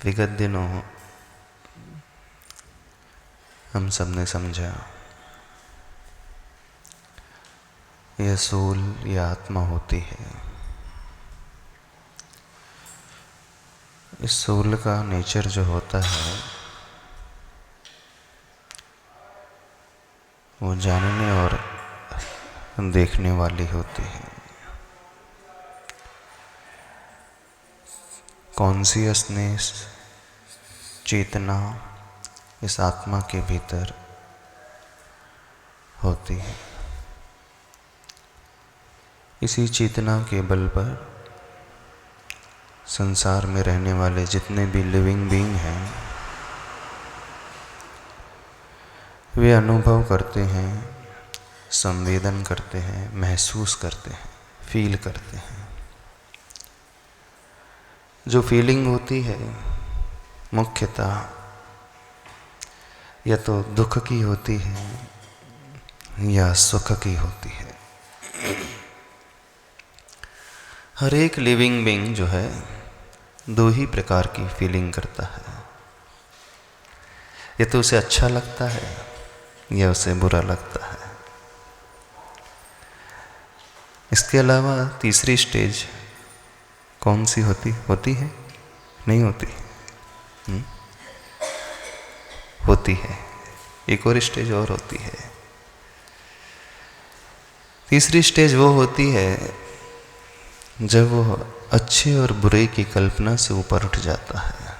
विगत दिनों हम सब ने समझा यह सोल या आत्मा होती है। इस सोल का नेचर जो होता है वो जानने और देखने वाली होती है। कॉन्शियसनेस, चेतना इस आत्मा के भीतर होती है। इसी चेतना के बल पर संसार में रहने वाले जितने भी लिविंग बीइंग हैं वे अनुभव करते हैं, संवेदन करते हैं, महसूस करते हैं, फील करते हैं। जो फीलिंग होती है मुख्यतः या तो दुख की होती है या सुख की होती है। हर एक लिविंग बीइंग जो है दो ही प्रकार की फीलिंग करता है। या तो उसे अच्छा लगता है या उसे बुरा लगता है। इसके अलावा तीसरी स्टेज कौन सी होती है? नहीं होती। होती है। एक और स्टेज और होती है। तीसरी स्टेज वो होती है जब वो अच्छे और बुरे की कल्पना से ऊपर उठ जाता है,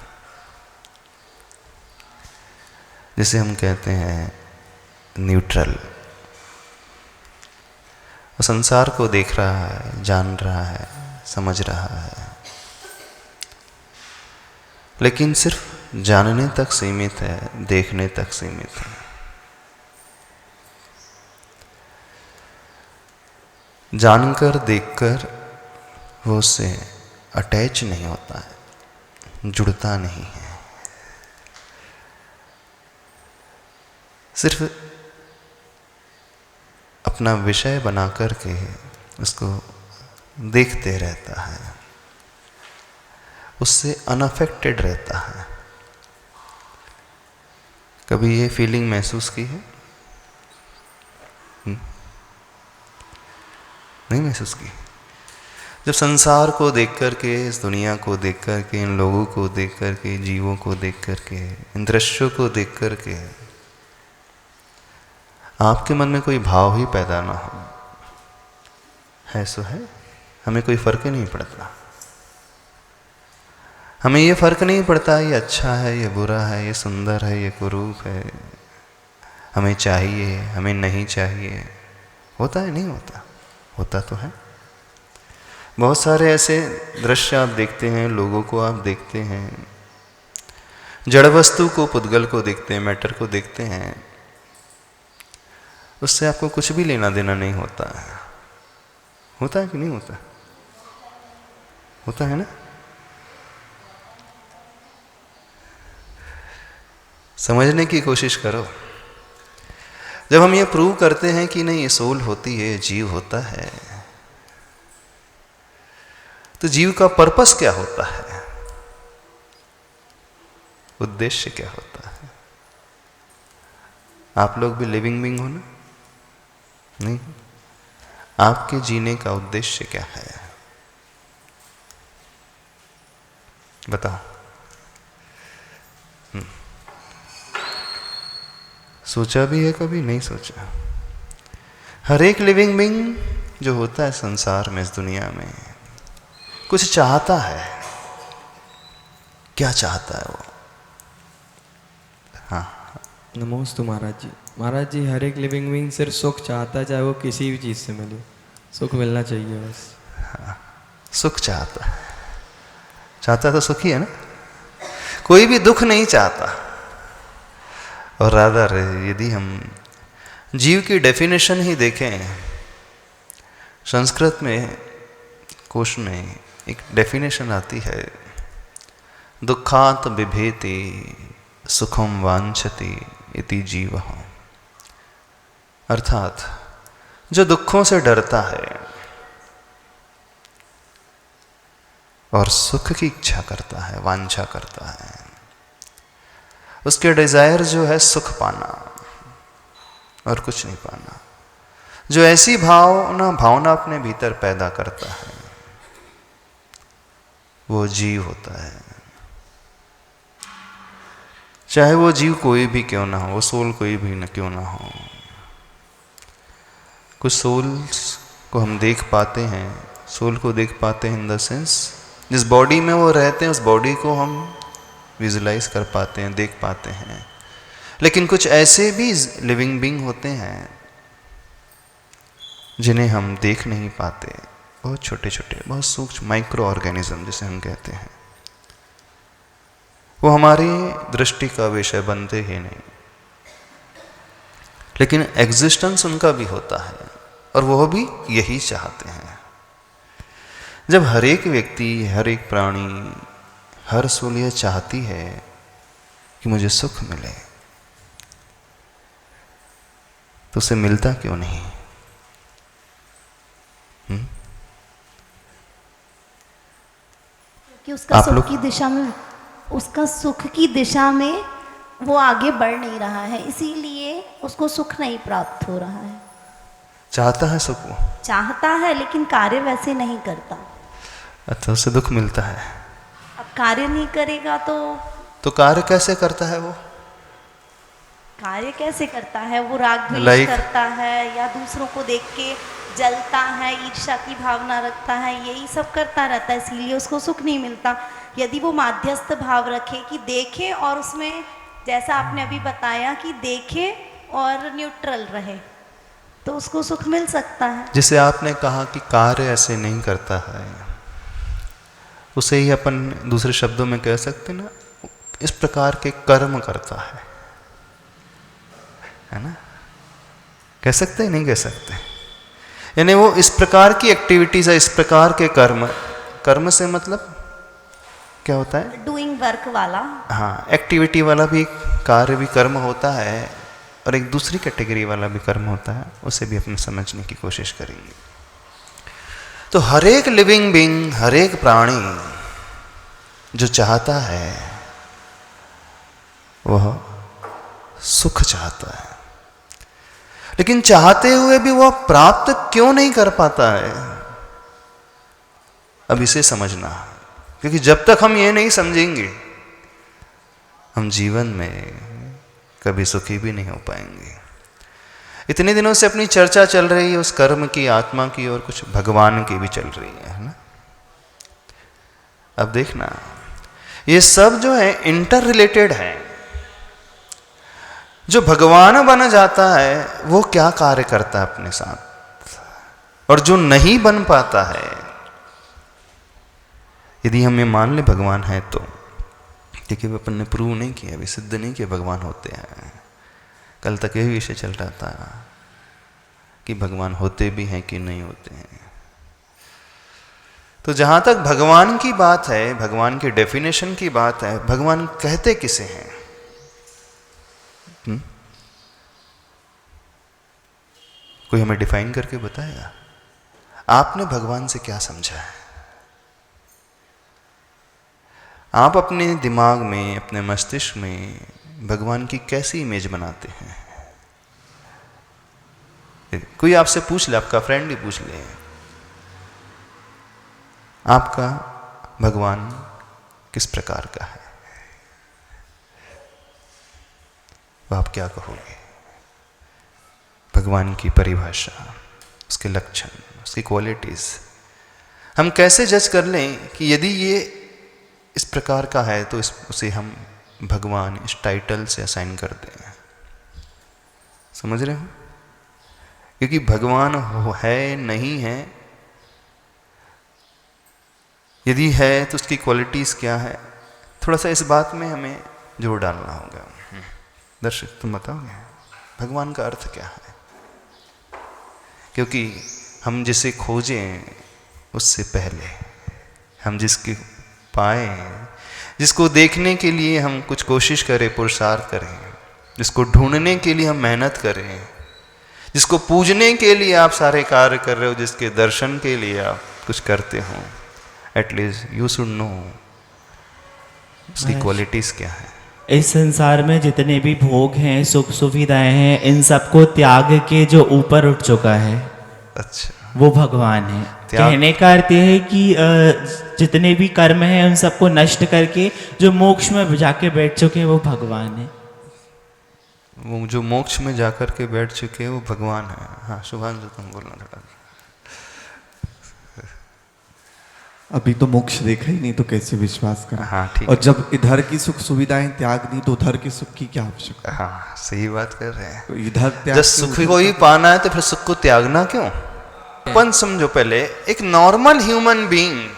जिसे हम कहते हैं न्यूट्रल। वो संसार को देख रहा है, जान रहा है, समझ रहा है, लेकिन सिर्फ जानने तक सीमित है, देखने तक सीमित है। जानकर, देखकर वो उससे अटैच नहीं होता है, जुड़ता नहीं है। सिर्फ अपना विषय बना करके उसको देखते रहता है, उससे अनअफेक्टेड रहता है। कभी ये फीलिंग महसूस की है? नहीं महसूस की? जब संसार को देख करके, इस दुनिया को देख करके, इन लोगों को देख करके, जीवों को देख करके, इन दृश्यों को देख करके आपके मन में कोई भाव ही पैदा ना हो, है सो है, हमें कोई फर्क ही नहीं पड़ता। हमें ये फर्क नहीं पड़ता ये अच्छा है, ये बुरा है, ये सुंदर है, ये कुरूप है, हमें चाहिए, हमें नहीं चाहिए। होता है? नहीं होता? होता तो है। बहुत सारे ऐसे दृश्य आप देखते हैं, लोगों को आप देखते हैं, जड़ वस्तु को, पुद्गल को देखते हैं, मैटर को देखते हैं, उससे आपको कुछ भी लेना देना नहीं होता है। होता है कि नहीं होता? होता है ना? समझने की कोशिश करो। जब हम ये प्रूव करते हैं कि नहीं ये सोल होती है, जीव होता है, तो जीव का पर्पस क्या होता है? उद्देश्य क्या होता है? आप लोग भी लिविंग बीइंग हो ना? नहीं? आपके जीने का उद्देश्य क्या है? बताओ। सोचा भी है कभी? नहीं सोचा। हर एक लिविंग बीइंग जो होता है संसार में, इस दुनिया में, कुछ चाहता है। क्या चाहता है वो? हाँ, नमोस्तु महाराज जी। महाराज जी, हर एक लिविंग बीइंग सिर्फ सुख चाहता है, चाहे वो किसी भी चीज़ से मिले, सुख मिलना चाहिए बस। हाँ, सुख चाहता है। चाहता तो सुखी है ना? कोई भी दुख नहीं चाहता। और रादर यदि हम जीव की डेफिनेशन ही देखें, संस्कृत में कोश में एक डेफिनेशन आती है, दुखात बिभेति सुखम वांछति इति जीवः। अर्थात जो दुखों से डरता है और सुख की इच्छा करता है, वांछा करता है, उसके डिजायर जो है सुख पाना और कुछ नहीं पाना। जो ऐसी भावना अपने भीतर पैदा करता है वो जीव होता है। चाहे वो जीव कोई भी क्यों ना हो, वो सोल कोई भी न क्यों ना हो। कुछ सोल्स को हम देख पाते हैं, सोल को देख पाते हैं इन द सेंस जिस बॉडी में वो रहते हैं उस बॉडी को हम विजुलाइज कर पाते हैं, देख पाते हैं। लेकिन कुछ ऐसे भी लिविंग बीइंग होते हैं जिन्हें हम देख नहीं पाते, बहुत छोटे छोटे, बहुत सूक्ष्म माइक्रो ऑर्गेनिज्म जिसे हम कहते हैं। वो हमारी दृष्टि का विषय बनते ही नहीं, लेकिन एग्जिस्टेंस उनका भी होता है और वह भी यही चाहते हैं। जब हर एक व्यक्ति, हर एक प्राणी, हर सोल यह चाहती है कि मुझे सुख मिले, तो उसे मिलता क्यों नहीं? कि उसका सुख की दिशा में, उसका सुख की दिशा में वो आगे बढ़ नहीं रहा है, इसीलिए उसको सुख नहीं प्राप्त हो रहा है। चाहता है सुख, वो चाहता है लेकिन कार्य वैसे नहीं करता। अच्छा, उसे दुख मिलता है। अब कार्य नहीं करेगा तो कार्य कैसे करता है? वो कार्य कैसे करता है? वो राग द्वेष करता है या दूसरों को देख के जलता है, ईर्ष्या की भावना रखता है, यही सब करता रहता है, इसीलिए उसको सुख नहीं मिलता। यदि वो माध्यस्थ भाव रखे कि देखे और उसमें, जैसा आपने अभी बताया कि देखे और न्यूट्रल रहे, तो उसको सुख मिल सकता है। जिसे आपने कहा कि कार्य ऐसे नहीं करता है, उसे ही अपन दूसरे शब्दों में कह सकते ना, इस प्रकार के कर्म करता है ना? कह सकते हैं, नहीं कह सकते? यानी वो इस प्रकार की एक्टिविटीज है, इस प्रकार के कर्म। कर्म से मतलब क्या होता है? डूइंग वर्क वाला। हाँ, एक्टिविटी वाला भी कार्य भी कर्म होता है और एक दूसरी कैटेगरी वाला भी कर्म होता है, उसे भी अपने समझने की कोशिश करेंगे। तो हर एक लिविंग बीइंग, हर एक प्राणी जो चाहता है वह सुख चाहता है, लेकिन चाहते हुए भी वह प्राप्त क्यों नहीं कर पाता है? अब इसे समझना, क्योंकि जब तक हम ये नहीं समझेंगे हम जीवन में कभी सुखी भी नहीं हो पाएंगे। इतने दिनों से अपनी चर्चा चल रही है उस कर्म की, आत्मा की, और कुछ भगवान की भी चल रही है ना? अब देखना, ये सब जो है इंटर रिलेटेड है। जो भगवान बन जाता है वो क्या कार्य करता है अपने साथ, और जो नहीं बन पाता है, यदि हम ये मान ले भगवान है तो, देखिए अपन ने प्रूव नहीं किया, अभी सिद्ध नहीं किया भगवान होते हैं। कल तक यही विषय चल रहा था कि भगवान होते भी हैं कि नहीं होते हैं। तो जहां तक भगवान की बात है, भगवान के डेफिनेशन की बात है, भगवान कहते किसे हैं? कोई हमें डिफाइन करके बताएगा? आपने भगवान से क्या समझा है? आप अपने दिमाग में, अपने मस्तिष्क में भगवान की कैसी इमेज बनाते हैं? कोई आपसे पूछ ले, आपका फ्रेंड ही पूछ ले, आपका भगवान किस प्रकार का है, तो आप क्या कहोगे? भगवान की परिभाषा, उसके लक्षण, उसकी क्वालिटीज हम कैसे जज कर लें कि यदि ये इस प्रकार का है तो उसे हम भगवान इस टाइटल से असाइन कर दें? समझ रहे हो? क्योंकि भगवान है नहीं है, यदि है तो उसकी क्वालिटीज क्या है, थोड़ा सा इस बात में हमें जोर डालना होगा। दर्शक तुम बताओगे भगवान का अर्थ क्या है? क्योंकि हम जिसे खोजें उससे पहले हम जिसके पाए, जिसको देखने के लिए हम कुछ कोशिश करें, पुरुषार्थ करें, जिसको ढूंढने के लिए हम मेहनत करें, जिसको पूजने के लिए आप सारे कार्य कर रहे हो, जिसके दर्शन के लिए आप कुछ करते हो, एटलीस्ट यू शुड नो उसकी क्वालिटीज क्या है। इस संसार में जितने भी भोग हैं, सुख सुविधाएं हैं, इन सबको त्याग के जो ऊपर उठ चुका है अच्छा, वो भगवान है। त्याग- कहने का अर्थ यह है कि जितने भी कर्म हैं उन सबको नष्ट करके जो मोक्ष में जाके बैठ चुके हैं वो भगवान है। वो जो मोक्ष में जाकर के बैठ चुके हैं वो भगवान है। हाँ शुभांशु तुम बोलना थोड़ा। अभी तो मोक्ष देखा ही नहीं तो कैसे विश्वास करें। हाँ ठीक और जब इधर की सुख सुविधाएं त्याग दी तो उधर की सुख की क्या आवश्यकता। हाँ सही बात कर रहे हैं। तो इधर त्याग जब के सुख उधर- को ही पाना है तो फिर सुख को त्यागना क्यों। अपन समझो पहले एक नॉर्मल ह्यूमन बीइंग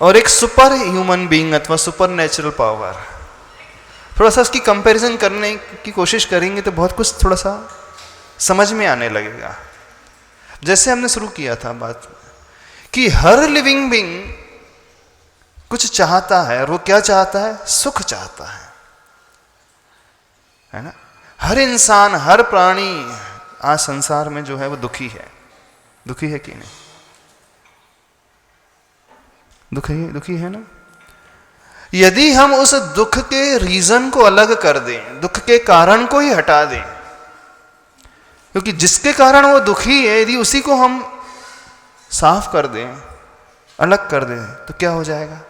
और एक सुपर ह्यूमन बीइंग अथवा सुपर नेचुरल पावर, थोड़ा सा उसकी कंपैरिजन करने की कोशिश करेंगे तो बहुत कुछ थोड़ा सा समझ में आने लगेगा। जैसे हमने शुरू किया था बात कि हर लिविंग बीइंग कुछ चाहता है और वो क्या चाहता है, सुख चाहता है ना। हर इंसान, हर प्राणी आज संसार में जो है वो दुखी है। दुखी है कि नहीं? दुखी है ना। यदि हम उस दुख के रीजन को अलग कर दें, दुख के कारण को ही हटा दें, क्योंकि जिसके कारण वो दुखी है यदि उसी को हम साफ कर दें, अलग कर दें, तो क्या हो जाएगा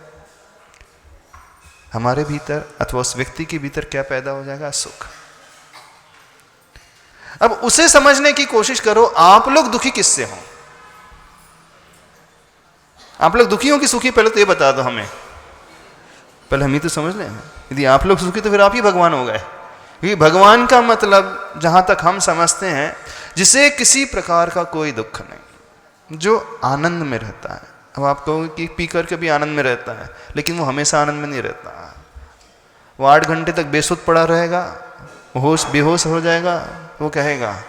हमारे भीतर अथवा उस व्यक्ति के भीतर? क्या पैदा हो जाएगा? सुख। अब उसे समझने की कोशिश करो, आप लोग दुखी किससे हो? आप लोग दुखी हो कि सुखी? पहले तो ये बता दो हमें, पहले हम ही तो समझ लें। यदि आप लोग सुखी तो फिर आप ही भगवान हो गए। क्योंकि भगवान का मतलब जहां तक हम समझते हैं, जिसे किसी प्रकार का कोई दुख नहीं, जो आनंद में रहता है। अब आप कहोगे कि पी करके भी आनंद में रहता है, लेकिन वो हमेशा आनंद में नहीं रहता। वो 8 घंटे तक बेसुध पड़ा रहेगा, होश बेहोश हो जाएगा, वो कहेगा।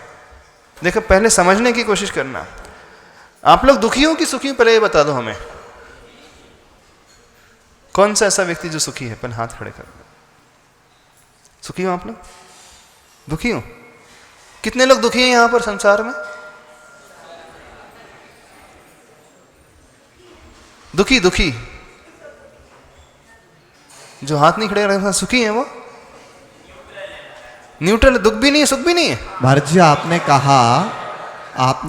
देखो पहले समझने की कोशिश करना, आप लोग दुखी हो कि सुखी हो? पहले ये बता दो हमें, कौन सा ऐसा व्यक्ति जो सुखी है? पहले हाथ खड़े कर दो। सुखी हो आप लोग? दुखी हो? कितने लोग दुखी हैं यहां पर संसार में? दुखी जो हाथ नहीं खड़े रहे सुखी है वो? न्यूट्रल, दुख भी नहीं है सुख भी नहीं है। महाराज जी आपने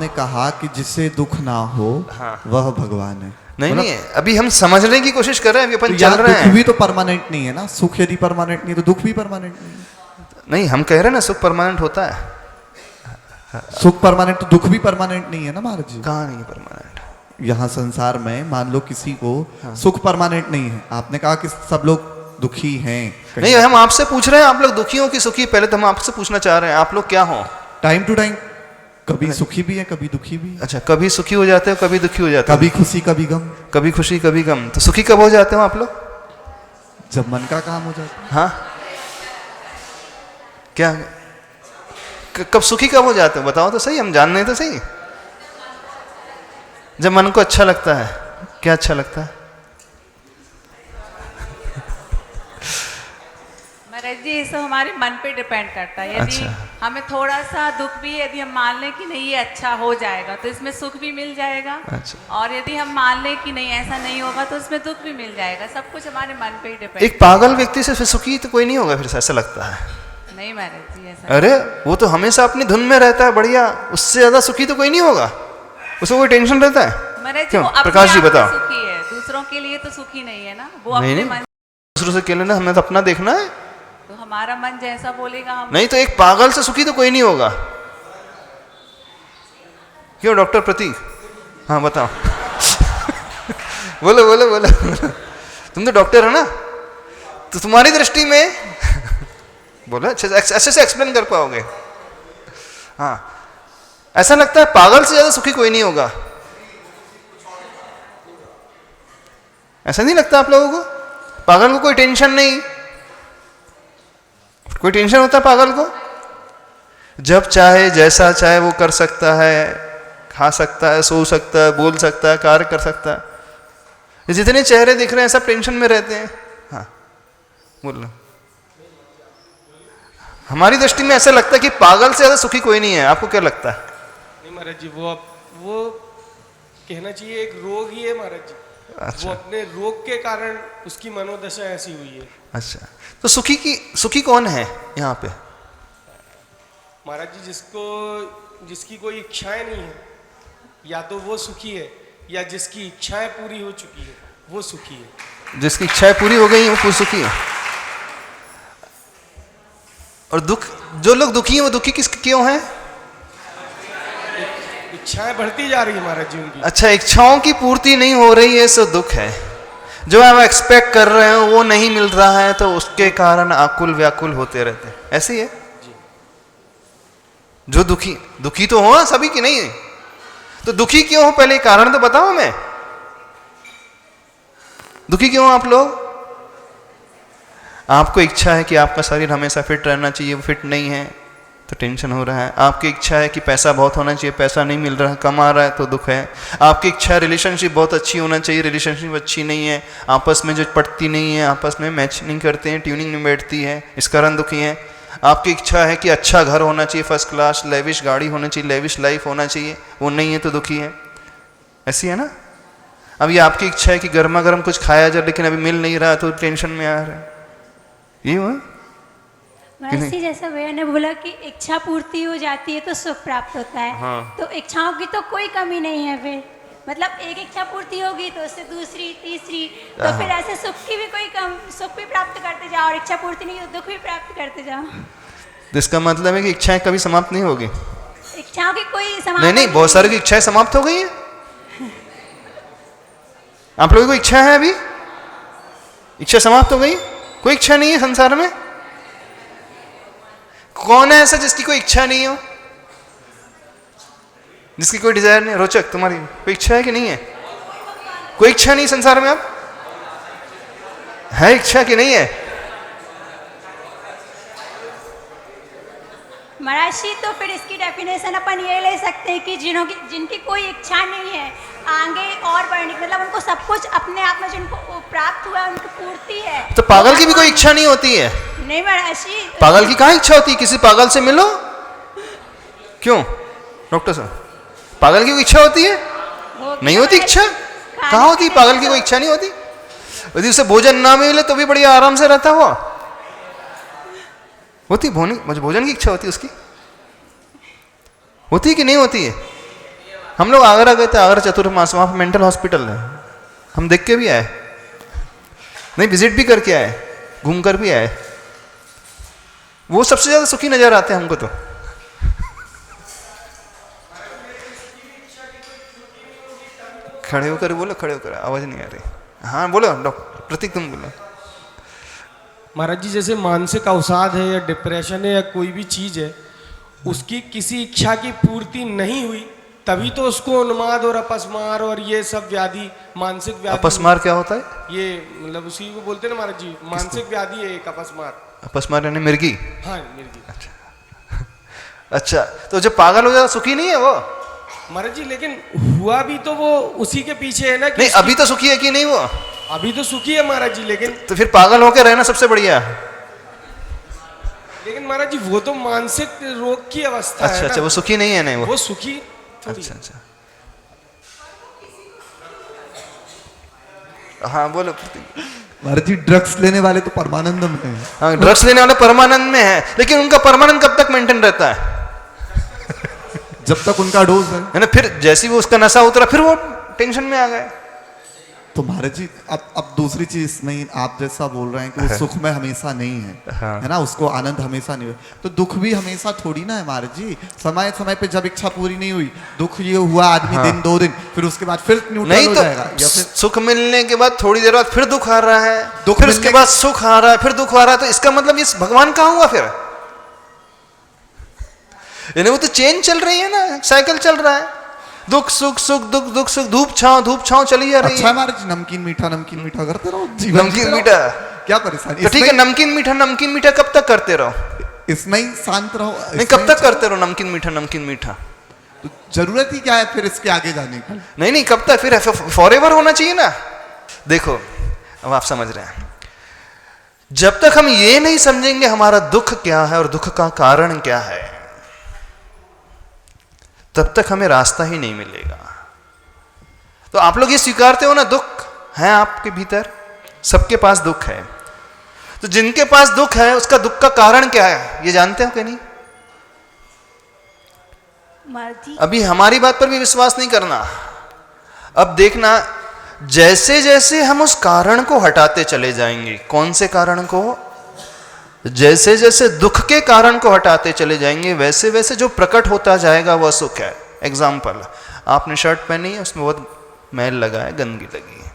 कहा कि जिसे दुख ना हो हाँ। वह भगवान है। नहीं है, अभी हम समझने की कोशिश कर रहे हैं, अभी अपन तो चल रहे दुख हैं। भी तो परमानेंट नहीं है ना। सुख यदि परमानेंट नहीं तो दुख भी परमानेंट नहीं है। नहीं, हम कह रहे हैं ना सुख परमानेंट होता है। सुख परमानेंट तो दुख भी परमानेंट नहीं है ना महाराज जी। कहाँ नहीं है परमानेंट? यहाँ संसार में मान लो किसी को सुख परमानेंट नहीं है, आपने कहा कि सब लोग दुखी हैं। नहीं, हम आपसे पूछ रहे हैं आप लोग दुखी हो कि सुखी? पहले तो हम आपसे पूछना चाह रहे हैं आप लोग क्या हो? टाइम टू टाइम कभी सुखी भी है कभी दुखी भी है। अच्छा, कभी सुखी हो जाते हो कभी दुखी हो जाते हो? कभी खुशी कभी गम। कभी खुशी कभी गम। तो सुखी कब हो जाते हो आप लोग? जब मन का काम हो जाता है। हाँ क्या कब सुखी कब हो जाते हो? बताओ तो सही, हम जानने तो सही। जब मन को अच्छा लगता है। क्या अच्छा लगता है? महाराज जी, ये सब हमारे मन पे डिपेंड करता है। यदि अच्छा। हमें थोड़ा सा दुख भी, यदि हम मान लें कि नहीं ये अच्छा हो जाएगा तो इसमें सुख भी मिल जाएगा। अच्छा। और यदि हम मान लें कि नहीं ऐसा नहीं होगा तो इसमें दुख भी मिल जाएगा। सब कुछ हमारे मन पे ही डिपेंड। एक पागल व्यक्ति से फिर सुखी तो कोई नहीं होगा फिर, ऐसा लगता है। नहीं महाराज जी, ऐसा अरे वो तो हमेशा अपनी धुन में रहता है, बढ़िया। उससे ज्यादा सुखी तो कोई नहीं होगा। उसको कोई टेंशन रहता है? महाराज जी क्यों? वो अपने प्रकाश जी आप में बताओ। सुखी है, दूसरों के लिए तो सुखी नहीं है ना। वो नहीं, अपने नहीं। मन, दूसरों से क्या लेना, हमें तो अपना देखना है। तो हमारा मन जैसा बोलेगा हम। नहीं तो एक पागल से सुखी तो कोई नहीं होगा। क्यों डॉक्टर प्रतीक? हाँ बताओ। बोलो बोलो बोलो बोलो। तुम तो डॉक्टर हो ना, तो तुम्हारी दृष्टि में बोलो अच्छे से एक्सप्लेन कर पाओगे। हाँ, ऐसा लगता है पागल से ज्यादा सुखी कोई नहीं होगा। ऐसा नहीं लगता आप लोगों को? पागल को कोई टेंशन नहीं। कोई टेंशन होता है पागल को? जब चाहे जैसा चाहे वो कर सकता है, खा सकता है, सो सकता है, बोल सकता है, कार्य कर सकता है। ये जितने चेहरे दिख रहे हैं सब टेंशन में रहते हैं। हाँ बोल लो। हमारी दृष्टि में ऐसा लगता है कि पागल से ज्यादा सुखी कोई नहीं है। आपको क्या लगता है? नहीं महाराज जी, वो कहना चाहिए एक रोग ही है महाराज जी। अच्छा। वो अपने रोग के कारण उसकी मनोदशा ऐसी हुई है। अच्छा, तो सुखी कौन है यहाँ पे? महाराज जी, जिसकी कोई इच्छाएं नहीं है, या तो वो सुखी है, या जिसकी इच्छाएं पूरी हो चुकी है वो सुखी है। जिसकी इच्छाएं पूरी हो गई वो सुखी है। और जो लोग दुखी हैं वो दुखी क्यों हैं? इच्छाएं बढ़ती जा रही है महाराज जी उनकी। अच्छा, इच्छाओं की पूर्ति नहीं हो रही है सो दुख है। जो हम एक्सपेक्ट कर रहे हैं वो नहीं मिल रहा है तो उसके कारण आकुल व्याकुल होते रहते हैं। ऐसे ही है। जो दुखी तो हो सभी की नहीं है, तो दुखी क्यों हो पहले कारण तो बताओ। मैं दुखी क्यों हो आप लोग? आपको इच्छा है कि आपका शरीर हमेशा फिट रहना चाहिए, वो फिट नहीं है तो टेंशन हो रहा है। आपकी इच्छा है कि पैसा बहुत होना चाहिए, पैसा नहीं मिल रहा है, कम आ रहा है तो दुख है। आपकी इच्छा है रिलेशनशिप बहुत अच्छी होना चाहिए, रिलेशनशिप अच्छी नहीं है, आपस में जो पड़ती नहीं है, आपस में मैच नहीं करते हैं, ट्यूनिंग नहीं बैठती है, इस कारण दुखी है। आपकी इच्छा है कि अच्छा घर होना चाहिए, फर्स्ट क्लास लेविश गाड़ी होना चाहिए, लेविश लाइफ होना चाहिए, वो नहीं है तो दुखी है। ऐसी है ना। अब ये आपकी इच्छा है कि गर्मा गर्म कुछ खाया जाए लेकिन अभी मिल नहीं रहा तो टेंशन में आ रहा है। ये हुआ महर्षि जी, जैसा भैया ने बोला कि इच्छा पूर्ति हो जाती है तो सुख प्राप्त होता है। हाँ। तो इच्छाओं की तो कोई कमी नहीं है फिर, मतलब एक इच्छा पूर्ति होगी तो उससे दूसरी तीसरी, तो फिर ऐसे सुख की भी सुख भी प्राप्त करते जाओ और इच्छा पूर्ति नहीं तो दुख भी प्राप्त करते जाओ। तो इसका मतलब है कि इच्छाएं कभी समाप्त नहीं होगी? इच्छाओं की कोई समाप्त नहीं, बहुत सारी की इच्छाएं समाप्त हो गई है। आप लोगों को इच्छा है अभी? इच्छा समाप्त हो गई? कोई इच्छा नहीं है संसार में? कौन है ऐसा जिसकी कोई इच्छा नहीं हो, जिसकी कोई डिजायर नहीं? रोचक, तुम्हारी कोई इच्छा है कि नहीं है? कोई इच्छा नहीं संसार में? अब है इच्छा कि नहीं है? महर्षि, तो फिर इसकी डेफिनेशन अपन ये ले सकते हैं कि जिनकी कोई इच्छा नहीं है आगे और बढ़ने की, मतलब उनको सब कुछ अपने आप में जिनको प्राप्त हुआ है उनकी पूर्ति है। तो पागल की भी कोई इच्छा नहीं होती है? नहीं महर्षि, पागल की कहाँ इच्छा होती है? किसी पागल से मिलो। क्यों डॉक्टर साहब, पागल की कोई इच्छा होती है? नहीं होती इच्छा। कहाँ होती? पागल की कोई इच्छा नहीं होती। यदि उसे भोजन ना मिले तो भी बड़ी आराम से रहता हुआ होती। भोजन की इच्छा होती है उसकी? होती है कि नहीं होती है? हम लोग आगरा गए थे, आगरा चतुर्मास, वहां पर मेंटल हॉस्पिटल है, हम देख के भी आए, नहीं विजिट भी करके आए, घूम कर भी आए। वो सबसे ज्यादा सुखी नजर आते हैं हमको तो। खड़े होकर बोलो, खड़े होकर, आवाज नहीं आ रही। हाँ बोलो डॉक्टर प्रतीक, तुम बोलो। महाराज जी, जैसे मानसिक अवसाद है या डिप्रेशन है या कोई भी चीज है, उसकी किसी इच्छा की पूर्ति नहीं हुई तभी तो उसको उन्माद और अपस्मार और ये सब व्याधि, मानसिक व्याधि। अपस्मार क्या होता है? ये मतलब उसी को बोलते हैं ना महाराज जी, मानसिक व्याधि है एक अपस्मार। अपस्मार यानी मिर्गी? हाँ मिर्गी। अच्छा, तो जब पागल हो जाता सुखी नहीं है वो? महाराज जी, लेकिन हुआ भी तो वो उसी के पीछे है ना कि नहीं, अभी तो सुखी है कि नहीं वो? अभी तो सुखी है महाराज जी, लेकिन तो फिर पागल होकर रहना सबसे बढ़िया। लेकिन महाराज जी, वो तो मानसिक रोग की अवस्था है। अच्छा, वो सुखी नहीं है? नहीं, वो सुखी। अच्छा। हाँ बोलो। महाराज जी, ड्रग्स लेने वाले तो परमानंद में हैं। हाँ, ड्रग्स लेने वाले परमानंद में है, लेकिन उनका परमानंद कब तक मेंटेन रहता है? जब तक उनका डोज है ना। फिर जैसे वो उसका नशा उतरा फिर वो टेंशन में आ गए। तो महाराज जी, अब दूसरी चीज नहीं, आप जैसा बोल रहे हैं कि वो सुख में हमेशा नहीं है, हाँ। है ना, उसको आनंद हमेशा नहीं है, तो दुख भी हमेशा थोड़ी ना है महाराज जी। समय समय पे जब इच्छा पूरी नहीं हुई, दुख ये हुआ आदमी, हाँ। दिन 2 दिन, फिर उसके बाद फिर न्यूट्रल हो जाएगा। या फिर सुख मिलने के बाद थोड़ी देर बाद फिर दुख आ रहा है, फिर उसके बाद सुख आ रहा है, फिर दुख आ रहा है, तो इसका मतलब ये भगवान कहाँ हुआ फिर? यानी वो तो चेन चल रही है ना, साइकिल चल रहा है, दुख सुख सुख दुख दुख सुख, धूप छांव चली जा रही है। अच्छा महाराज, नमकीन मीठा करते रहो, नमकीन मीठा क्या परेशानी? तो ठीक है, नमकीन मीठा कब तक करते रहो? इसमें ही शांत रहो। नहीं, कब तक करते रहो नमकीन मीठा? तो जरूरत ही क्या है फिर इसके आगे जाने की? नहीं, कब तक? फिर फॉरएवर होना चाहिए ना। देखो, अब आप समझ रहे हैं, जब तक हम ये नहीं समझेंगे हमारा दुख क्या है और दुख का कारण क्या है, तब तक हमें रास्ता ही नहीं मिलेगा। तो आप लोग ये स्वीकारते हो ना दुख, है आपके भीतर, सबके पास दुख है। तो जिनके पास दुख है उसका दुख का कारण क्या है ये जानते हो कि नहीं? महाराज जी अभी हमारी बात पर भी विश्वास नहीं करना। अब देखना, जैसे जैसे हम उस कारण को हटाते चले जाएंगे, कौन से कारण को? जैसे जैसे दुख के कारण को हटाते चले जाएंगे, वैसे वैसे जो प्रकट होता जाएगा वह सुख है। एग्जाम्पल, आपने शर्ट पहनी है, उसमें बहुत मैल लगा है, गंदगी लगी है।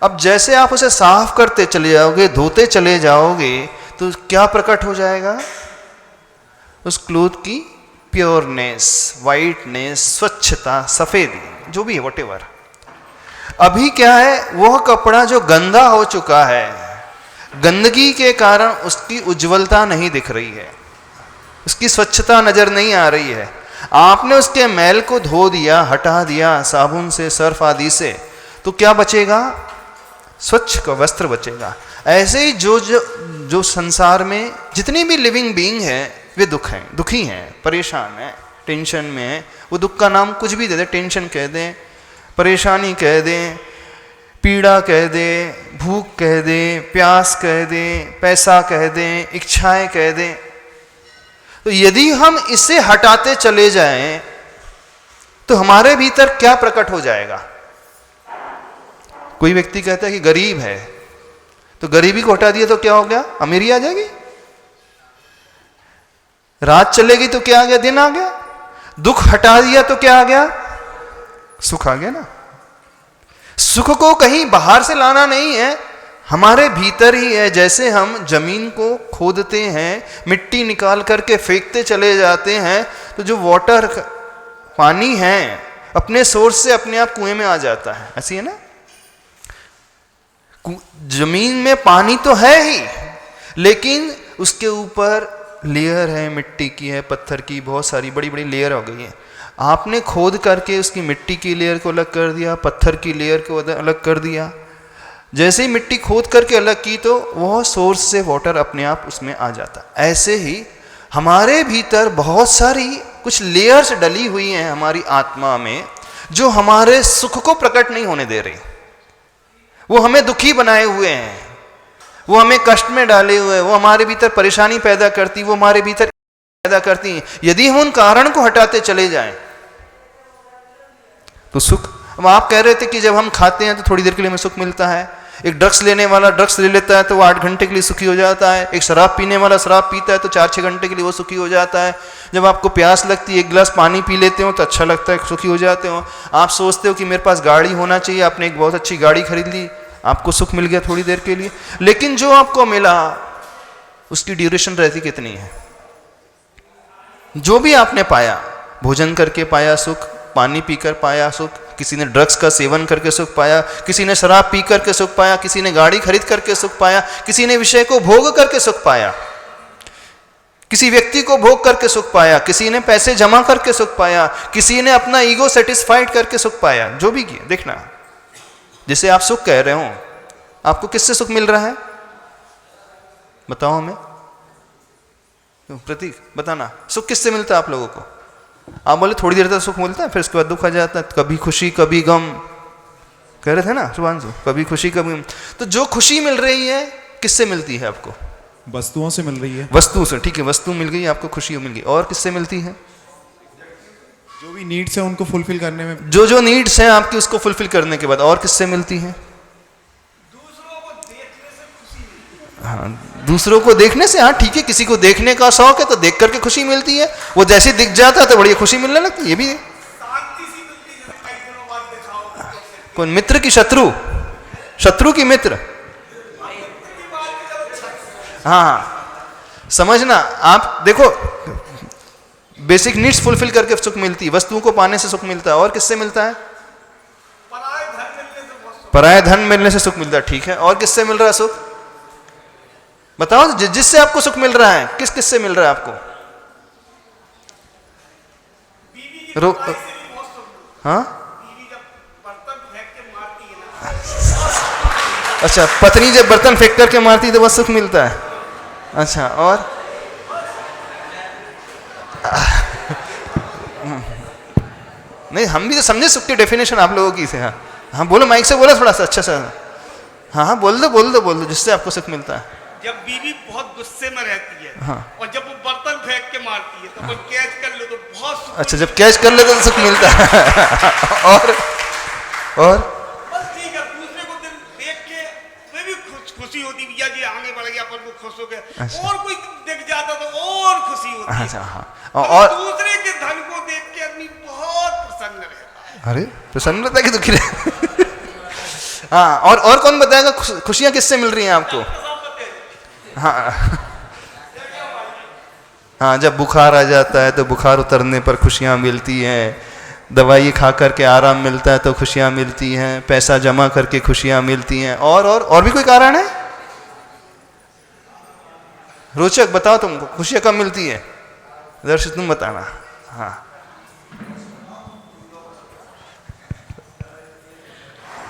अब जैसे आप उसे साफ करते चले जाओगे, धोते चले जाओगे, तो क्या प्रकट हो जाएगा? उस क्लोथ की प्योरनेस, वाइटनेस, स्वच्छता, सफेदी, जो भी है, वटेवर। अभी क्या है, वह कपड़ा जो गंदा हो चुका है, गंदगी के कारण उसकी उज्जवलता नहीं दिख रही है, उसकी स्वच्छता नजर नहीं आ रही है। आपने उसके मैल को धो दिया, हटा दिया साबुन से, सर्फ आदि से, तो क्या बचेगा? स्वच्छ का वस्त्र बचेगा। ऐसे ही जो संसार में जितनी भी लिविंग बीइंग है वे दुखी हैं, परेशान हैं, टेंशन में है। वो दुख का नाम कुछ भी दे दे, टेंशन कह दें, परेशानी कह दें, पीड़ा कह दें, भूख कह दें, प्यास कह दें, पैसा कह दें, इच्छाएं कह दें। तो यदि हम इसे हटाते चले जाएं तो हमारे भीतर क्या प्रकट हो जाएगा? कोई व्यक्ति कहता है कि गरीब है, तो गरीबी को हटा दिया तो क्या हो गया? अमीरी आ जाएगी। रात चलेगी तो क्या आ गया? दिन आ गया। दुख हटा दिया तो क्या आ गया? सुख आ गया ना। सुख को कहीं बाहर से लाना नहीं है, हमारे भीतर ही है। जैसे हम जमीन को खोदते हैं, मिट्टी निकाल करके फेंकते चले जाते हैं, तो जो वाटर, पानी है, अपने सोर्स से अपने आप कुएं में आ जाता है। ऐसी है ना, जमीन में पानी तो है ही, लेकिन उसके ऊपर लेयर है, मिट्टी की है, पत्थर की, बहुत सारी बड़ी बड़ी लेयर हो गई है। आपने खोद करके उसकी मिट्टी की लेयर को अलग कर दिया, पत्थर की लेयर को अलग कर दिया। जैसे ही मिट्टी खोद करके अलग की तो वह सोर्स से वाटर अपने आप उसमें आ जाता। ऐसे ही हमारे भीतर बहुत सारी कुछ लेयर्स डली हुई हैं हमारी आत्मा में, जो हमारे सुख को प्रकट नहीं होने दे रही। वो हमें दुखी बनाए हुए हैं, वो हमें कष्ट में डाले हुए हैं, वो हमारे भीतर परेशानी पैदा करती, वो हमारे भीतर पैदा करती हैं। यदि हम उन कारण को हटाते चले जाएं तो सुख। अब आप कह रहे थे कि जब हम खाते हैं तो थोड़ी देर के लिए हमें सुख मिलता है। एक ड्रग्स लेने वाला ड्रग्स ले लेता है तो वो 8 घंटे के लिए सुखी हो जाता है। एक शराब पीने वाला शराब पीता है तो 4-6 घंटे के लिए वो सुखी हो जाता है। जब आपको प्यास लगती है, 1 गिलास पानी पी लेते हो तो अच्छा लगता है, सुखी हो जाते हो। आप सोचते हो कि मेरे पास गाड़ी होना चाहिए, आपने एक बहुत अच्छी गाड़ी खरीद ली, आपको सुख मिल गया थोड़ी देर के लिए। लेकिन जो आपको मिला उसकी ड्यूरेशन रहती कितनी है? जो भी आपने पाया, भोजन करके पाया सुख, पानी पीकर पाया सुख, किसी ने ड्रग्स का सेवन करके सुख पाया, किसी ने शराब पी करके सुख पाया, किसी ने गाड़ी खरीद करके सुख पाया, किसी ने विषय को भोग करके सुख पाया, किसी व्यक्ति को भोग करके सुख पाया, किसी ने पैसे जमा करके सुख पाया, किसी ने अपना ईगो सेटिस्फाइड करके सुख पाया। जो भी किया, देखना, जिसे आप सुख कह रहे हो, आपको किससे सुख मिल रहा है? बताओ हमें, प्रतीक बताना, सुख किससे मिलता है आप लोगों को? आप बोले थोड़ी देर तक सुख मिलता है, फिर उसके बाद दुख आ जाता है, कभी खुशी कभी गम, कह रहे थे ना शुभांशु, कभी खुशी कभी गम। तो जो खुशी मिल रही है किससे मिलती है आपको? वस्तुओं से मिल रही है। वस्तु से, ठीक है, वस्तु मिल गई, आपको खुशी मिल गई। और किससे मिलती है? जो भी नीड्स है उनको फुलफिल करने में, जो नीड्स हैं आपकी उसको फुलफिल करने के बाद। और किससे मिलती है? हाँ, दूसरों को देखने से। हाँ ठीक है, किसी को देखने का शौक है तो देख करके खुशी मिलती है, वो जैसे दिख जाता है तो बड़ी खुशी मिलने लगती है। ये भी है। कौन? मित्र की शत्रु, शत्रु की मित्र। हाँ समझना, आप देखो, बेसिक नीड्स फुलफिल करके सुख मिलती है, वस्तुओं को पाने से सुख मिलता है। और किससे मिलता है? पराये धन मिलने से सुख मिलता है, ठीक है। और किससे मिल रहा है सुख? बताओ, जिससे आपको सुख मिल रहा है, किस किस से मिल रहा है आपको? हाँ अच्छा, पत्नी जब बर्तन फेंक करके मारती है तो बस सुख मिलता है। अच्छा, और नहीं, हम भी तो समझे सुख की डेफिनेशन आप लोगों की से। हाँ हाँ बोलो, माइक से बोलो थोड़ा सा अच्छा सा। हाँ बोल दो जिससे आपको सुख मिलता है। जब बीवी बहुत गुस्से में रहती है, हाँ। और जब वो बर्तन फेंक के मारती है तो अपन कैच कर लो तो बहुत सुकून। अच्छा, जब कैच कर लेते तो सुख मिलता है। और बस ठीक है, दूसरे को देख के मैं भी खुशी होती, भैया जी आगे बढ़ गया, अपन को खुश हो गया। अच्छा। और कोई दिख जाता तो और खुशी होती है। अच्छा हाँ। और दूसरे के धन को देख के आदमी बहुत प्रसन्न रहता है। अरे प्रसन्न रहता है कि दुखी रहता? हाँ, और कौन बताएगा खुशियां किससे मिल रही हैं आपको? हाँ हाँ, जब बुखार आ जाता है तो बुखार उतरने पर खुशियां मिलती हैं, दवाई खा करके आराम मिलता है तो खुशियां मिलती हैं, पैसा जमा करके खुशियां मिलती हैं। और भी कोई कारण है रोचक? बताओ तुमको खुशियां कब मिलती है? दर्शित तुम बताना। हाँ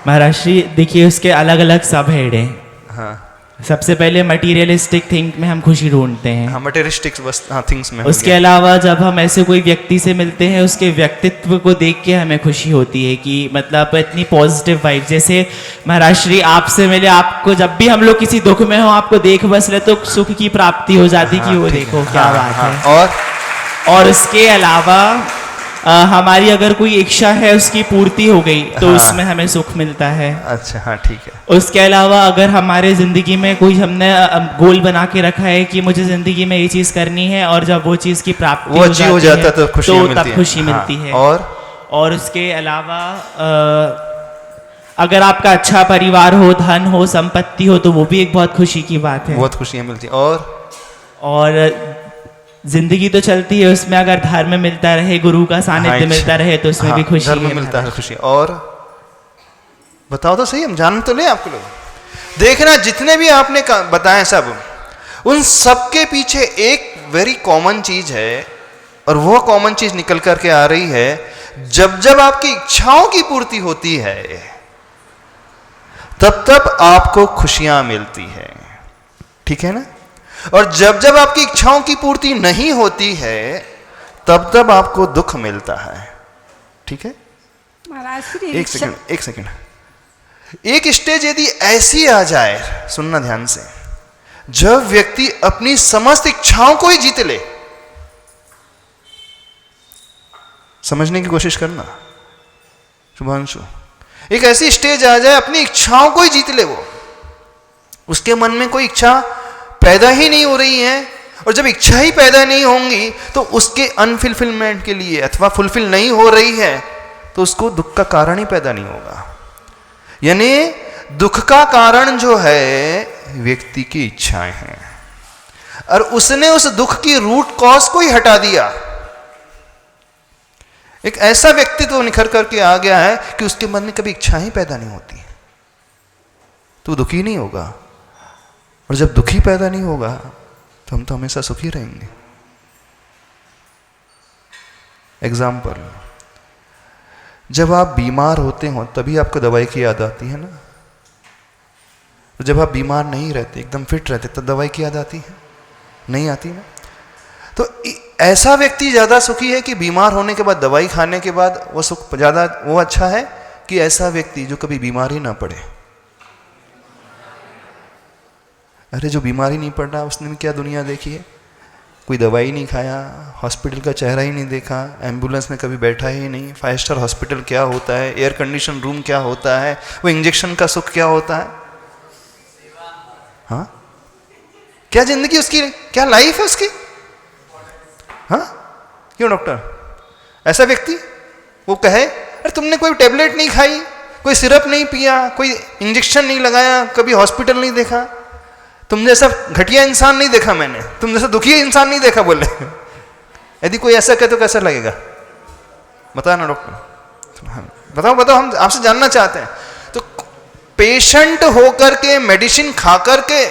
महाराज जी देखिए, उसके अलग अलग सब हेड हैं। हाँ, सबसे पहले मटीरियलिस्टिक थिंग में हम खुशी ढूंढते हैं। हाँ मटेरियलिस्टिक थिंग्स में। उसके अलावा जब हम ऐसे कोई व्यक्ति से मिलते हैं, उसके व्यक्तित्व को देख के हमें खुशी होती है कि मतलब इतनी पॉजिटिव वाइब। जैसे महाराज श्री आपसे मिले, आपको जब भी हम लोग किसी दुख में हो आपको देख बस ले तो सुख की प्राप्ति हो जाती। हाँ, कि वो ठीक देखो है। क्या हाँ, बात हाँ, है। और उसके अलावा हमारी अगर कोई इच्छा है उसकी पूर्ति हो गई तो हाँ। उसमें हमें सुख मिलता है। अच्छा हाँ ठीक है। उसके अलावा अगर हमारे ज़िंदगी में कोई हमने गोल बना के रखा है कि मुझे ज़िंदगी में ये चीज़ करनी है, और जब वो चीज़ की प्राप्ति वो अचीव हो जाता है तो खुशियां मिलती तब है। खुशी हाँ, मिलती है। और उसके अलावा अगर आपका अच्छा परिवार हो, धन हो, संपत्ति हो तो वो भी एक बहुत खुशी की बात है। बहुत खुशियां मिलती हैं। और जिंदगी तो चलती है, उसमें अगर धर्म मिलता रहे, गुरु का सानिध्य मिलता रहे तो उसमें भी खुशी धर्म है। मिलता है खुशी। और बताओ तो सही, हम जान तो ले आपको लोग। देखना जितने भी आपने बताए सब, उन सब के पीछे एक वेरी कॉमन चीज है, और वो कॉमन चीज निकल करके आ रही है जब जब आपकी इच्छाओं की पूर्ति होती है तब तब आपको खुशियां मिलती है। ठीक है ना? और जब जब आपकी इच्छाओं की पूर्ति नहीं होती है तब तब आपको दुख मिलता है। ठीक है? एक सेकंड। एक स्टेज यदि ऐसी आ जाए, सुनना ध्यान से, जब व्यक्ति अपनी समस्त इच्छाओं को ही जीत ले, समझने की कोशिश करना शुभांशु, एक ऐसी स्टेज आ जाए अपनी इच्छाओं को ही जीत ले, वो उसके मन में कोई इच्छा पैदा ही नहीं हो रही है, और जब इच्छा ही पैदा नहीं होंगी तो उसके अनफुलफिलमेंट के लिए अथवा फुलफिल नहीं हो रही है तो उसको दुख का कारण ही पैदा नहीं होगा। यानी दुख का कारण जो है व्यक्ति की इच्छाएं हैं, और उसने उस दुख की रूट कॉज को ही हटा दिया। एक ऐसा व्यक्तित्व निखर करके आ गया है कि उसके मन में कभी इच्छा ही पैदा नहीं होती, तो दुखी नहीं होगा। और जब दुखी पैदा नहीं होगा तो हम तो हमेशा सुखी रहेंगे। एग्जाम्पल, जब आप बीमार होते हो तभी आपको दवाई की याद आती है ना। तो जब आप बीमार नहीं रहते, एकदम फिट रहते, तब दवाई की याद आती है? नहीं आती ना। तो ऐसा व्यक्ति ज्यादा सुखी है कि बीमार होने के बाद दवाई खाने के बाद वो सुख ज्यादा, वो अच्छा है कि ऐसा व्यक्ति जो कभी बीमार ही ना पड़े? अरे जो बीमारी नहीं पड़ रहा उसने भी क्या दुनिया देखी है, कोई दवाई नहीं खाया, हॉस्पिटल का चेहरा ही नहीं देखा, एम्बुलेंस में कभी बैठा ही नहीं, 5 स्टार हॉस्पिटल क्या होता है, एयर कंडीशन रूम क्या होता है, वो इंजेक्शन का सुख क्या होता है। हाँ, क्या जिंदगी उसकी, क्या लाइफ है उसकी। हाँ क्यों डॉक्टर? ऐसा व्यक्ति वो कहे अरे तुमने कोई टेबलेट नहीं खाई, कोई सिरप नहीं पिया, कोई इंजेक्शन नहीं लगाया, कभी हॉस्पिटल नहीं देखा, तुम जैसा घटिया इंसान नहीं देखा मैंने, तुम जैसा दुखी इंसान नहीं देखा, बोले। यदि कोई ऐसा कहे तो कैसा लगेगा? बताओ ना डॉक्टर, बताओ, हम आपसे जानना चाहते हैं। तो पेशेंट होकर के, मेडिसिन खा करके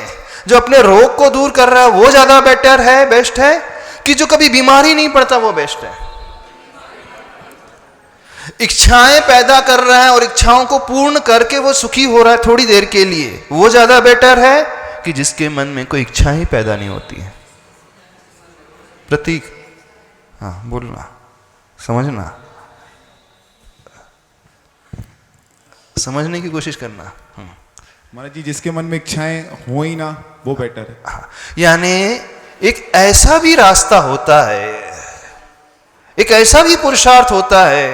जो अपने रोग को दूर कर रहा है वो ज्यादा बेटर है, बेस्ट है, कि जो कभी बीमारी नहीं पड़ता वो बेस्ट है? इच्छाएं पैदा कर रहा है और इच्छाओं को पूर्ण करके वो सुखी हो रहा है थोड़ी देर के लिए, वो ज्यादा बेटर है कि जिसके मन में कोई इच्छा ही पैदा नहीं होती है? प्रतीक, हाँ बोलना, समझना। समझने की कोशिश करना। महाराज जी जिसके मन में इच्छाएं हो ही ना वो बेटर है। हाँ, यानी एक ऐसा भी रास्ता होता है, एक ऐसा भी पुरुषार्थ होता है,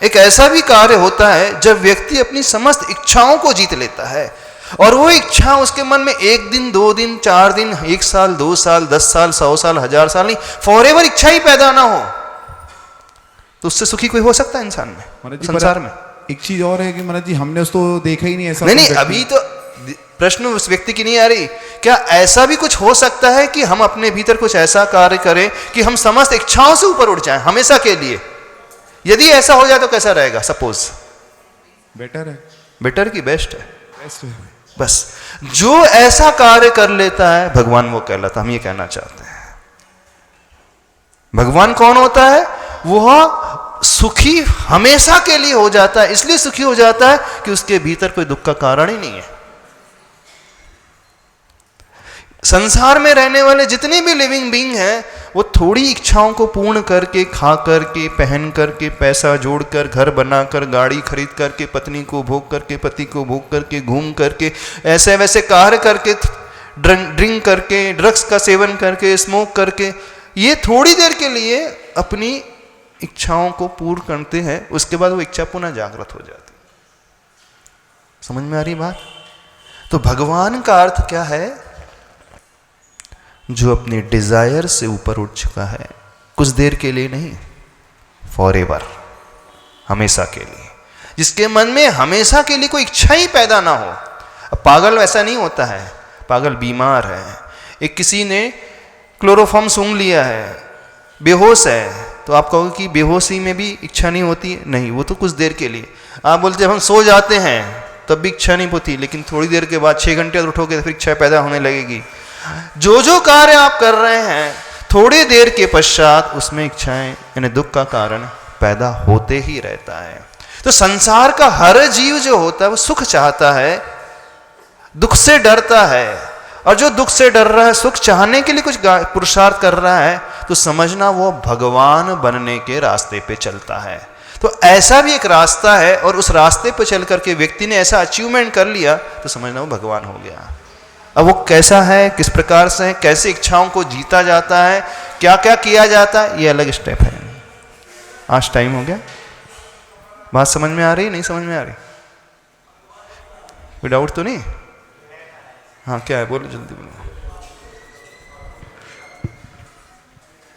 एक ऐसा भी कार्य होता है जब व्यक्ति अपनी समस्त इच्छाओं को जीत लेता है और वो इच्छा उसके मन में 1 दिन 2 दिन 4 दिन 1 साल 2 साल 10 साल 100 साल 1000 साल नहीं, फॉरएवर इच्छा ही पैदा ना हो, तो उससे सुखी कोई हो सकता है इंसान में, संसार में? एक चीज और है कि महाराज जी हमने उसको देखा ही नहीं ऐसा। नहीं, अभी तो प्रश्न उस व्यक्ति की नहीं आ रही। क्या ऐसा भी कुछ हो सकता है कि हम अपने भीतर कुछ ऐसा कार्य करें कि हम समस्त इच्छाओं से ऊपर उठ जाएं हमेशा के लिए? यदि ऐसा हो जाए तो कैसा रहेगा? सपोज बेटर है, बेटर की बेस्ट है, बेस्ट है। बस जो ऐसा कार्य कर लेता है भगवान वो कहलाता। हम ये कहना चाहते हैं भगवान कौन होता है? वह सुखी हमेशा के लिए हो जाता है। इसलिए सुखी हो जाता है कि उसके भीतर कोई दुख का कारण ही नहीं है। संसार में रहने वाले जितने भी लिविंग बीइंग हैं वो थोड़ी इच्छाओं को पूर्ण करके, खा करके, पहन करके, पैसा जोड़कर, घर बनाकर, गाड़ी खरीद करके, पत्नी को भोग करके, पति को भोग करके, घूम करके, ऐसे वैसे कार्य करके, ड्रिंक करके, ड्रग्स का सेवन करके, स्मोक करके, ये थोड़ी देर के लिए अपनी इच्छाओं को पूर्ण करते हैं। उसके बाद वो इच्छा पुनः जागृत हो जाती। समझ में आ रही बात? तो भगवान का अर्थ क्या है? जो अपने डिजायर से ऊपर उठ चुका है, कुछ देर के लिए नहीं, फॉरएवर, हमेशा के लिए, जिसके मन में हमेशा के लिए कोई इच्छा ही पैदा ना हो। अब पागल वैसा नहीं होता है, पागल बीमार है, एक किसी ने क्लोरोफॉर्म सूंघ लिया है, बेहोश है, तो आप कहोगे कि बेहोशी में भी इच्छा नहीं होती है? नहीं, वो तो कुछ देर के लिए। आप बोलते जब हम सो जाते हैं तब भी इच्छा नहीं होती, लेकिन थोड़ी देर के बाद 6 घंटे उठोगे तो फिर इच्छा पैदा होने लगेगी। जो जो कार्य आप कर रहे हैं थोड़ी देर के पश्चात उसमें इच्छाएं यानी दुख का कारण पैदा होते ही रहता है। तो संसार का हर जीव जो होता है वो सुख चाहता है, दुख से डरता है, और जो दुख से डर रहा है सुख चाहने के लिए कुछ पुरुषार्थ कर रहा है तो समझना वो भगवान बनने के रास्ते पे चलता है। तो ऐसा भी एक रास्ता है और उस रास्ते पे चल करके व्यक्ति ने ऐसा अचीवमेंट कर लिया तो समझना वो भगवान हो गया। अब वो कैसा है, किस प्रकार से है, कैसे इच्छाओं को जीता जाता है, क्या क्या किया जाता है, ये अलग स्टेप है। आज टाइम हो गया, बात समझ में आ रही? नहीं समझ में आ रही? कोई डाउट तो नहीं? हाँ क्या है, बोलो जल्दी बोलो।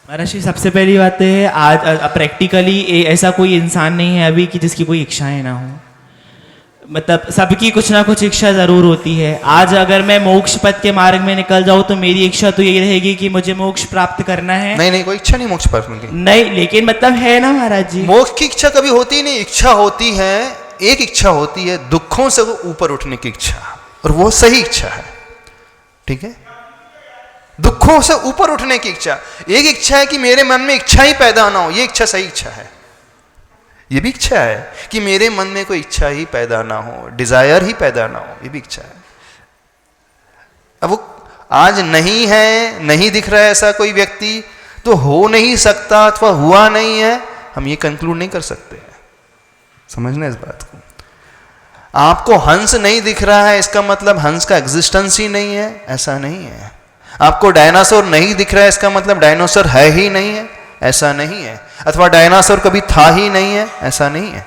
महाराज जी सबसे पहली बात तो है आज प्रैक्टिकली ऐसा कोई इंसान नहीं है अभी कि जिसकी कोई इच्छाएं ना हो। मतलब सबकी कुछ ना कुछ इच्छा जरूर होती है। आज अगर मैं मोक्ष पथ के मार्ग में निकल जाऊं तो मेरी इच्छा तो यही रहेगी कि मुझे मोक्ष प्राप्त करना है। नहीं, कोई इच्छा नहीं मोक्ष प्राप्त करने की। नहीं, लेकिन मतलब है ना महाराज जी, मोक्ष की इच्छा कभी होती नहीं। इच्छा होती है, एक इच्छा होती है दुखों से वो ऊपर उठने की इच्छा, और वो सही इच्छा है। ठीक है, दुखों से ऊपर उठने की इच्छा। एक इच्छा है कि मेरे मन में इच्छा ही पैदा ना हो, ये इच्छा सही इच्छा है। ये भी इच्छा है कि मेरे मन में कोई इच्छा ही पैदा ना हो, डिजायर ही पैदा ना हो, ये भी इच्छा है। अब वो आज नहीं है, नहीं दिख रहा है ऐसा कोई व्यक्ति, तो हो नहीं सकता अथवा हुआ नहीं है, हम ये कंक्लूड नहीं कर सकते हैं। समझना इस बात को। आपको हंस नहीं दिख रहा है इसका मतलब हंस का एग्जिस्टेंस ही नहीं है, ऐसा नहीं है। आपको डायनासोर नहीं दिख रहा है इसका मतलब डायनासोर है ही नहीं है, ऐसा नहीं है। अथवा डायनासोर कभी था ही नहीं है, ऐसा नहीं है।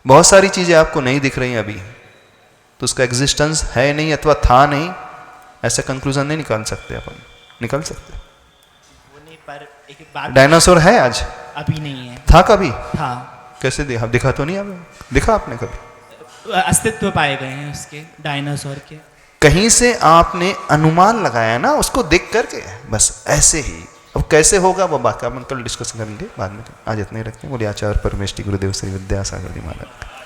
बहुत सारी चीजें आपको नहीं दिख रही अभी, तो उसका एग्जिस्टेंस है नहीं अथवा था नहीं, ऐसा कंक्लूजन नहीं निकाल सकते अपन। निकाल सकते पर एक बात, डायनासोर है आज? अभी नहीं है। था कभी? था। कैसे दिखा तो नहीं आपने? दिखा आपने कभी? अस्तित्व पाए गए हैं उसके, डायनासोर के। कहीं से आपने अनुमान लगाया ना उसको देख करके, बस ऐसे ही। अब कैसे होगा वो बात का अपन कल डिस्कस करेंगे बाद में। आज इतना ही रखते हैं। बोलिए आचार्य परमेष्टि गुरुदेव श्री विद्यासागर जी महाराज।